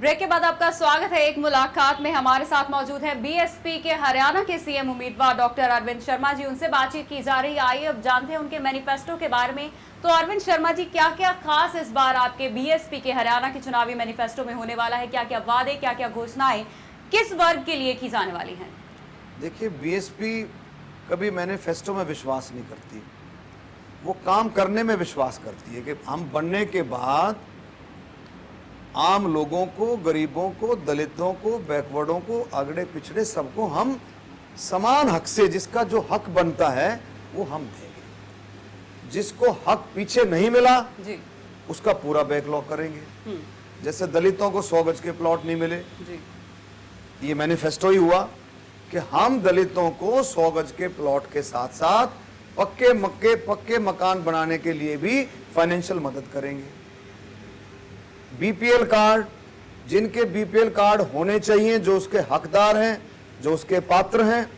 Break के बाद आपका स्वागत है। एक मुलाकात में हमारे साथ मौजूद है बीएसपी के हरियाणा के सीएम उम्मीदवार डॉक्टर अरविंद शर्मा जी। उनसे बातचीत की जा रही है। आइए अब जानते हैं उनके मैनिफेस्टो के बारे में। तो अरविंद शर्मा जी, क्या क्या खास इस बार आपके बीएसपी के हरियाणा के चुनावी मैनिफेस्टो में होने वाला है? क्या क्या वादे, क्या क्या घोषणाएं किस वर्ग के लिए की जाने वाली है? देखिए, बीएसपी कभी मैनिफेस्टो में विश्वास नहीं करती, वो काम करने में विश्वास करती है कि हम बनने के बाद आम लोगों को, गरीबों को, दलितों को, बैकवर्डों को, अगड़े पिछड़े सबको हम समान हक से, जिसका जो हक बनता है वो हम देंगे। जिसको हक पीछे नहीं मिला जी। उसका पूरा बैकलॉग करेंगे। जैसे दलितों को 100 गज के प्लॉट नहीं मिले जी। ये मैनिफेस्टो ही हुआ कि हम दलितों को 100 गज के प्लॉट के साथ साथ पक्के मकान बनाने के लिए भी फाइनेंशियल मदद करेंगे। बीपीएल कार्ड, जिनके बीपीएल कार्ड होने चाहिए, जो उसके हकदार हैं, जो उसके पात्र हैं,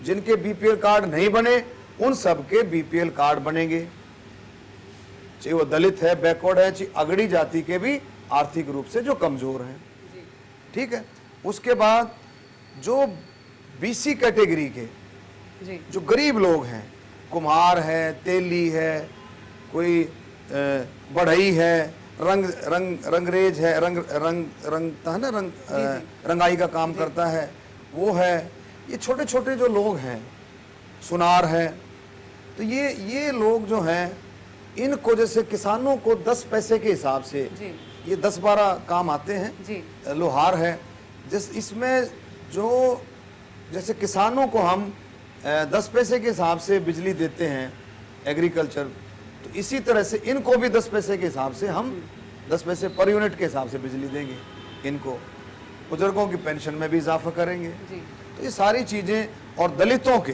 जिनके बीपीएल कार्ड नहीं बने उन सब के बीपीएल कार्ड बनेंगे, चाहे वो दलित है, बैकवर्ड है, चाहे अगड़ी जाति के भी आर्थिक रूप से जो कमजोर हैं। ठीक है। उसके बाद जो बीसी कैटेगरी के जी। जो गरीब लोग हैं, कुम्हार है, तेली है, कोई बढ़ई है, रंगरेज है, रंगता है ना, रंगाई का काम करता है, वो है, ये छोटे छोटे जो लोग हैं, सुनार है, तो ये लोग जो हैं, इनको जैसे किसानों को 10 पैसे के हिसाब से ये 10-12 काम आते हैं जी। लोहार है, इसमें जो जैसे किसानों को हम 10 पैसे के हिसाब से बिजली देते हैं एग्रीकल्चर, तो इसी तरह से इनको भी 10 पैसे के हिसाब से हम 10 पैसे पर यूनिट के हिसाब से बिजली देंगे। इनको बुजुर्गों की पेंशन में भी इजाफा करेंगे जी। तो ये सारी चीज़ें, और दलितों के,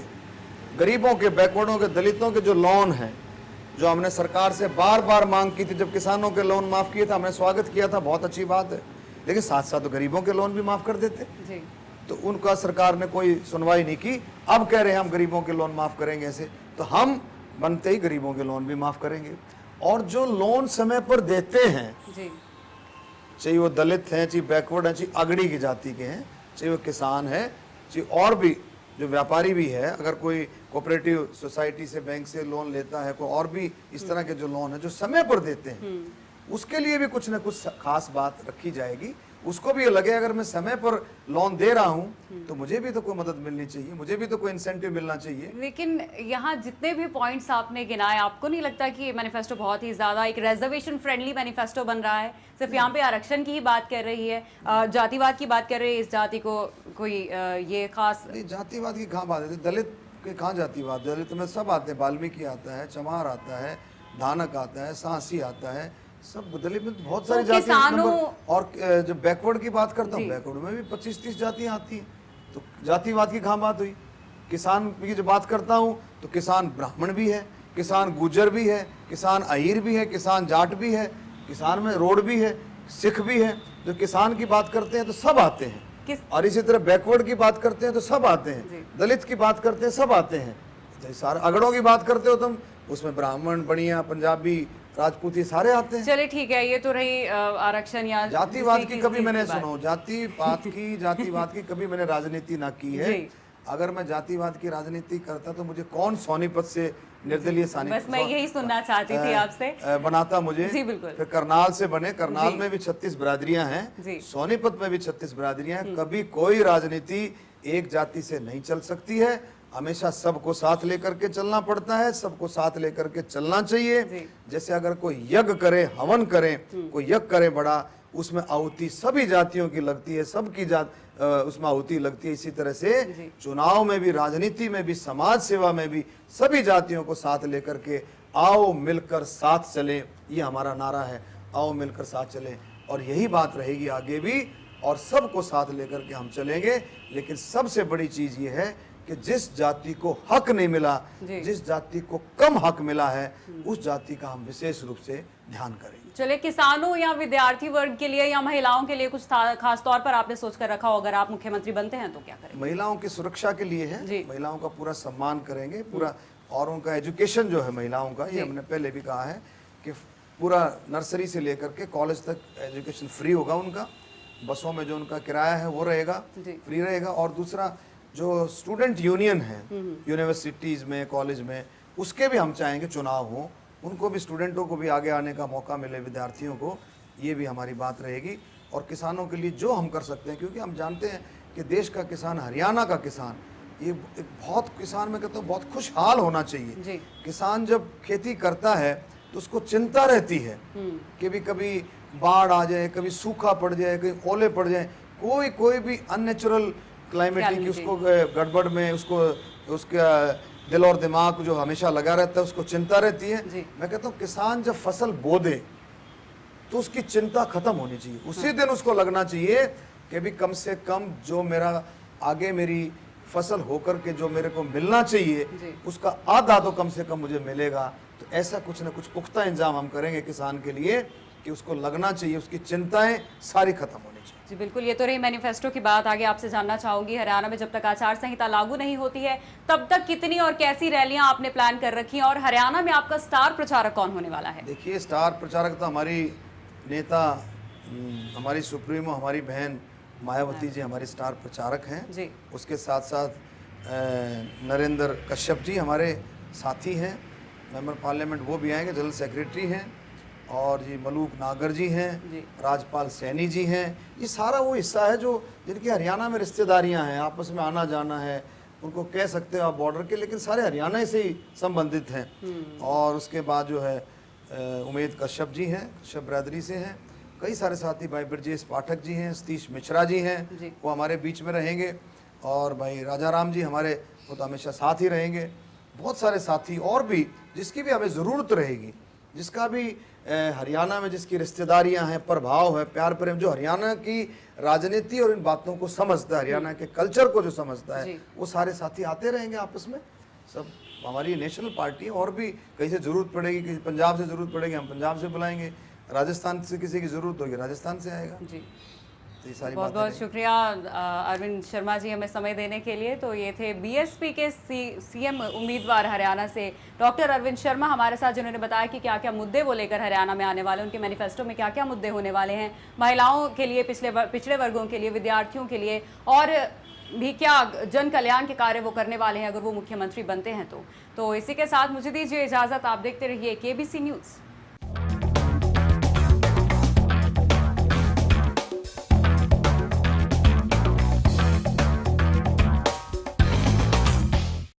गरीबों के, बैकवर्डों के, दलितों के जो लोन हैं, जो हमने सरकार से बार बार मांग की थी, जब किसानों के लोन माफ़ किए थे हमने स्वागत किया था, बहुत अच्छी बात है, लेकिन साथ साथ तो गरीबों के लोन भी माफ़ कर देते जी। तो उनका सरकार ने कोई सुनवाई नहीं की। अब कह रहे हैं हम गरीबों के लोन माफ़ करेंगे ऐसे, तो हम बनते ही गरीबों के लोन भी माफ़ करेंगे। और जो लोन समय पर देते हैं जी। चाहे वो दलित हैं, चाहे बैकवर्ड हैं, चाहे अगड़ी की जाति के हैं, चाहे वो किसान है, चाहे और भी जो व्यापारी भी है, अगर कोई कोऑपरेटिव सोसाइटी से, बैंक से लोन लेता है, कोई और भी इस तरह के जो लोन है जो समय पर देते हैं, उसके लिए भी कुछ ना कुछ खास बात रखी जाएगी। उसको भी ये लगे अगर मैं समय पर लोन दे रहा हूं तो मुझे भी तो कोई मदद मिलनी चाहिए, मुझे भी तो कोई इंसेंटिव मिलना चाहिए। लेकिन यहाँ जितने भी पॉइंट्स आपने गिनाए, आपको नहीं लगता कि ये मैनिफेस्टो बहुत ही ज्यादा एक रिजर्वेशन फ्रेंडली मैनिफेस्टो बन रहा है? सिर्फ यहाँ पे आरक्षण की ही बात कर रही है, जातिवाद की बात कर रही है, इस जाति को कोई ये खास जातिवाद की कहाँ बात है? दलित के कहाँ जातिवाद? दलित में सब आते हैं, वाल्मीकि आता है, चमार आता है, धानक आता है, सांसी आता है, सब दलित में बहुत सारी जातियां। और जब बैकवर्ड की बात करता हूँ, बैकवर्ड में भी 25-30 जातियां आती हैं, तो जातिवाद की कहाँ बात हुई? किसान की जब बात करता हूँ तो किसान ब्राह्मण भी है, किसान गुजर भी है, किसान अहीर भी है, किसान जाट भी है, किसान में रोड भी है, सिख भी है। जो किसान की बात करते हैं तो सब आते हैं, और इसी तरह बैकवर्ड की बात करते हैं तो सब आते हैं, दलित की बात करते हैं सब आते हैं, सारे अगड़ों की बात करते हो तुम, उसमें ब्राह्मण, बनिया, पंजाबी, राजपूत, ये सारे आते हैं। चलिए ठीक है, ये तो रही आरक्षण या जातिवाद की कभी मैंने सुनो, जातिवाद की कभी मैंने राजनीति ना की है। अगर मैं जातिवाद की राजनीति करता तो मुझे कौन सोनीपत से निर्दलीय बस मैं यही सुनना चाहती थी आपसे बनाता मुझे। जी बिल्कुल। फिर करनाल से बने, करनाल में भी 36 बिरादरियां हैं, सोनीपत में भी 36 बिरादरियां हैं। कभी कोई राजनीति एक जाति से नहीं चल सकती है, हमेशा सबको साथ लेकर के चलना पड़ता है, सबको साथ लेकर के चलना चाहिए। जैसे अगर कोई यज्ञ करे, हवन करे, कोई यज्ञ करे बड़ा, उसमें आहुति सभी जातियों की लगती है, सबकी जात उसमें आहुति लगती है। इसी तरह से चुनाव में भी, राजनीति में भी, समाज सेवा में भी सभी जातियों को साथ लेकर के आओ मिलकर साथ चले, ये हमारा नारा है, आओ मिलकर साथ चले। और यही बात रहेगी आगे भी, और सबको साथ लेकर के हम चलेंगे। लेकिन सबसे बड़ी चीज ये है कि जिस जाति को हक नहीं मिला, जिस जाति को कम हक मिला है, उस जाति का हम विशेष रूप से ध्यान करेंगे। चलिए, किसानों या विद्यार्थी वर्ग के लिए या महिलाओं के लिए कुछ खास तौर पर आपने सोच कर रखा हो, अगर आप मुख्यमंत्री बनते हैं तो क्या करेंगे? महिलाओं की सुरक्षा के लिए है, महिलाओं का पूरा सम्मान करेंगे, पूरा, और उनका एजुकेशन जो है महिलाओं का, ये हमने पहले भी कहा है कि पूरा नर्सरी से लेकर के कॉलेज तक एजुकेशन फ्री होगा उनका। बसों में जो उनका किराया है वो रहेगा, जी। फ्री रहेगा। और दूसरा जो स्टूडेंट यूनियन है यूनिवर्सिटीज़ में, कॉलेज में, उसके भी हम चाहेंगे चुनाव हो, उनको भी, स्टूडेंटों को भी आगे आने का मौका मिले, विद्यार्थियों को, ये भी हमारी बात रहेगी। और किसानों के लिए जो हम कर सकते हैं, क्योंकि हम जानते हैं कि देश का किसान, हरियाणा का किसान, ये एक बहुत, किसान में कहता हूँ बहुत खुशहाल होना चाहिए जी। किसान जब खेती करता है तो उसको चिंता रहती है कि भी कभी बाढ़ आ जाए, कभी सूखा पड़ जाए, कहीं ओले पड़ जाए, कोई भी अननेचुरल क्लाइमेटिक उसको गड़बड़ में, उसको उसका दिल और दिमाग जो हमेशा लगा रहता है, उसको चिंता रहती है। मैं कहता हूँ किसान जब फसल बो दे तो उसकी चिंता खत्म होनी चाहिए, उसी दिन उसको लगना चाहिए कि भी कम से कम जो मेरा आगे मेरी फसल होकर के जो मेरे को मिलना चाहिए उसका आधा तो कम से कम मुझे मिलेगा। तो ऐसा कुछ ना कुछ पुख्ता इंतजाम हम करेंगे किसान के लिए कि उसको लगना चाहिए, उसकी चिंताएं सारी खत्म होनी चाहिए। जी बिल्कुल, ये तो रही मैनिफेस्टो की बात। आगे आपसे जानना चाहूंगी, हरियाणा में जब तक आचार संहिता लागू नहीं होती है तब तक कितनी और कैसी रैलियां आपने प्लान कर रखी हैं, और हरियाणा में आपका स्टार प्रचारक कौन होने वाला है? देखिए, स्टार प्रचारक तो हमारी नेता, हमारी सुप्रीमो, हमारी बहन मायावती जी हमारी स्टार प्रचारक हैं जी। उसके साथ साथ नरेंद्र कश्यप जी हमारे साथी हैं, मेंबर पार्लियामेंट, वो भी आएंगे, जनरल सेक्रेटरी हैं। और जी मलूक नागर जी हैं, राजपाल सैनी जी हैं। ये सारा वो हिस्सा है जो जिनकी हरियाणा में रिश्तेदारियां हैं, आपस में आना जाना है, उनको कह सकते हो आप बॉर्डर के, लेकिन सारे हरियाणा से ही संबंधित हैं। और उसके बाद जो है उमेद कश्यप जी हैं, कश्यप बिरादरी से हैं। कई सारे साथी, भाई ब्रजेश पाठक जी हैं, सतीश मिश्रा जी हैं, वो हमारे बीच में रहेंगे। और भाई राजा राम जी हमारे, वो तो हमेशा साथ ही रहेंगे। बहुत सारे साथी और भी, जिसकी भी हमें ज़रूरत रहेगी, जिसका भी हरियाणा में जिसकी रिश्तेदारियां हैं, प्रभाव है, प्यार प्रेम, जो हरियाणा की राजनीति और इन बातों को समझता है, हरियाणा के कल्चर को जो समझता है, वो सारे साथी आते रहेंगे आपस में। सब हमारी नेशनल पार्टी है। और भी कहीं से ज़रूरत पड़ेगी, किसी पंजाब से ज़रूरत पड़ेगी, हम पंजाब से बुलाएंगे, राजस्थान से किसी की ज़रूरत होगी, राजस्थान से आएगा जी। बहुत बहुत शुक्रिया अरविंद शर्मा जी हमें समय देने के लिए। तो ये थे बीएसपी के सीएम उम्मीदवार हरियाणा से डॉक्टर अरविंद शर्मा हमारे साथ, जिन्होंने बताया कि क्या क्या मुद्दे वो लेकर हरियाणा में आने वाले, उनके मैनिफेस्टो में क्या क्या मुद्दे होने वाले हैं, महिलाओं के लिए, पिछड़े वर्गों के लिए, विद्यार्थियों के लिए, और भी क्या जन कल्याण के कार्य वो करने वाले हैं अगर वो मुख्यमंत्री बनते हैं तो इसी के साथ मुझे दीजिए इजाज़त। आप देखते रहिए केबीसी न्यूज़।